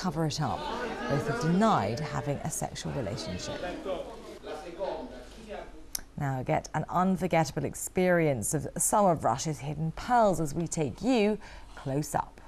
cover it up. Both have denied having a sexual relationship. Now get an unforgettable experience of some of Russia's hidden pearls as we take you close up.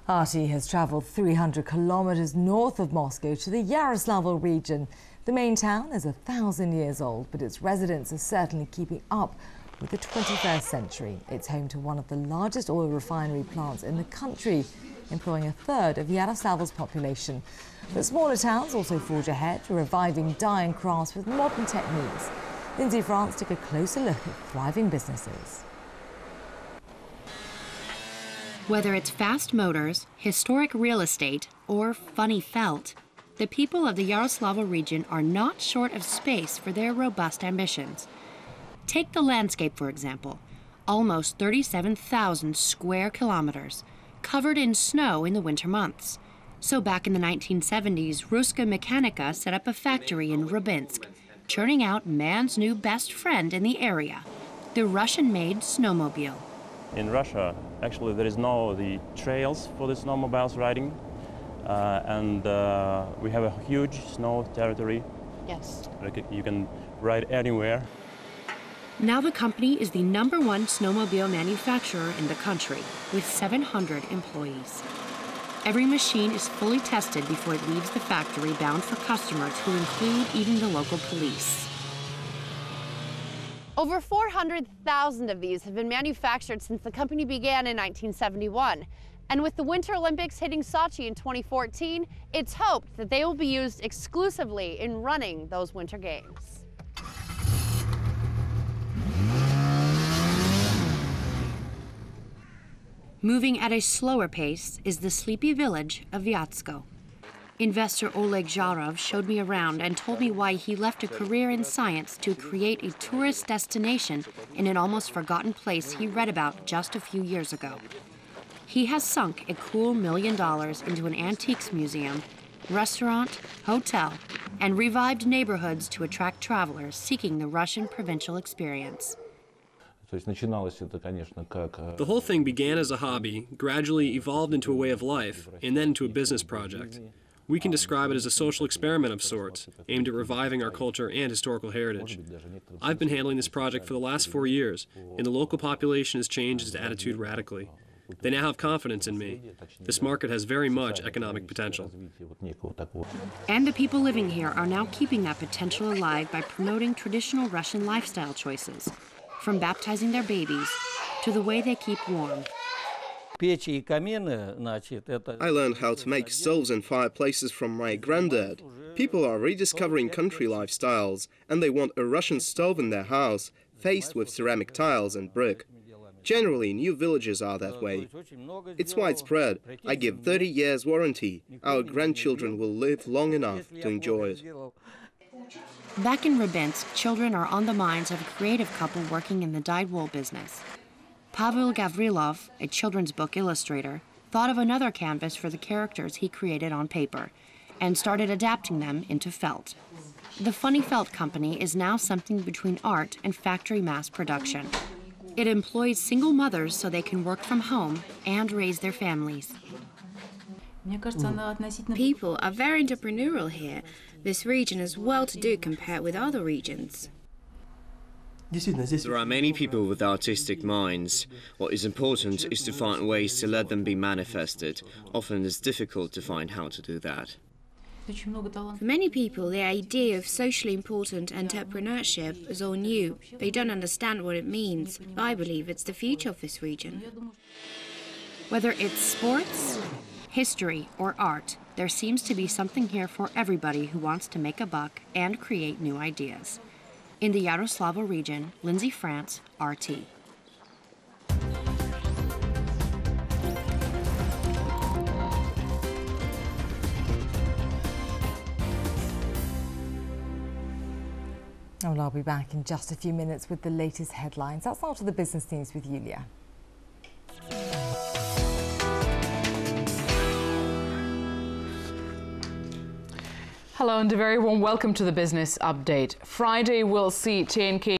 Artie has travelled 300 kilometres north of Moscow to the Yaroslavl region. The main town is 1,000 years old, but its residents are certainly keeping up with the 21st century. It's home to one of the largest oil refinery plants in the country, employing a third of Yaroslavl's population. But smaller towns also forge ahead, reviving dying crafts with modern techniques. Lindsay France took a closer look at thriving businesses. Whether it's fast motors, historic real estate, or funny felt, the people of the Yaroslavl region are not short of space for their robust ambitions. Take the landscape, for example, almost 37,000 square kilometers, covered in snow in the winter months. So back in the 1970s, Ruska Mechanika set up a factory in Rybinsk, churning out man's new best friend in the area, the Russian-made snowmobile. In Russia, actually, there is no the trails for the snowmobiles riding, and we have a huge snow territory. Yes. You can ride anywhere. Now the company is the #1 snowmobile manufacturer in the country, with 700 employees. Every machine is fully tested before it leaves the factory, bound for customers who include even the local police. Over 400,000 of these have been manufactured since the company began in 1971. And with the Winter Olympics hitting Sochi in 2014, it's hoped that they will be used exclusively in running those Winter Games. Moving at a slower pace is the sleepy village of Vyatsko. Investor Oleg Zharov showed me around and told me why he left a career in science to create a tourist destination in an almost forgotten place he read about just a few years ago. He has sunk a cool $1 million into an antiques museum, restaurant, hotel, and revived neighborhoods to attract travelers seeking the Russian provincial experience. The whole thing began as a hobby, gradually evolved into a way of life, and then into a business project. We can describe it as a social experiment of sorts, aimed at reviving our culture and historical heritage. I've been handling this project for the last 4 years, and the local population has changed its attitude radically. They now have confidence in me. This market has very much economic potential. And the people living here are now keeping that potential alive by promoting traditional Russian lifestyle choices, from baptizing their babies to the way they keep warm. I learned how to make stoves and fireplaces from my granddad. People are rediscovering country lifestyles, and they want a Russian stove in their house, faced with ceramic tiles and brick. Generally, new villages are that way. It's widespread. I give 30 years warranty. Our grandchildren will live long enough to enjoy it. Back in Rybinsk, children are on the minds of a creative couple working in the dyed wool business. Pavel Gavrilov, a children's book illustrator, thought of another canvas for the characters he created on paper and started adapting them into felt. The Funny Felt Company is now something between art and factory mass production. It employs single mothers so they can work from home and raise their families. People are very entrepreneurial here. This region is well-to-do compared with other regions. There are many people with artistic minds. What is important is to find ways to let them be manifested. Often it's difficult to find how to do that. For many people, the idea of socially important entrepreneurship is all new. They don't understand what it means. I believe it's the future of this region. Whether it's sports, history, or art, there seems to be something here for everybody who wants to make a buck and create new ideas. In the Yaroslavl region, Lindsay France, RT. Well, I'll be back in just a few minutes with the latest headlines. That's after the business news with Yulia. Hello and a very warm welcome to the Business Update. Friday will see 10K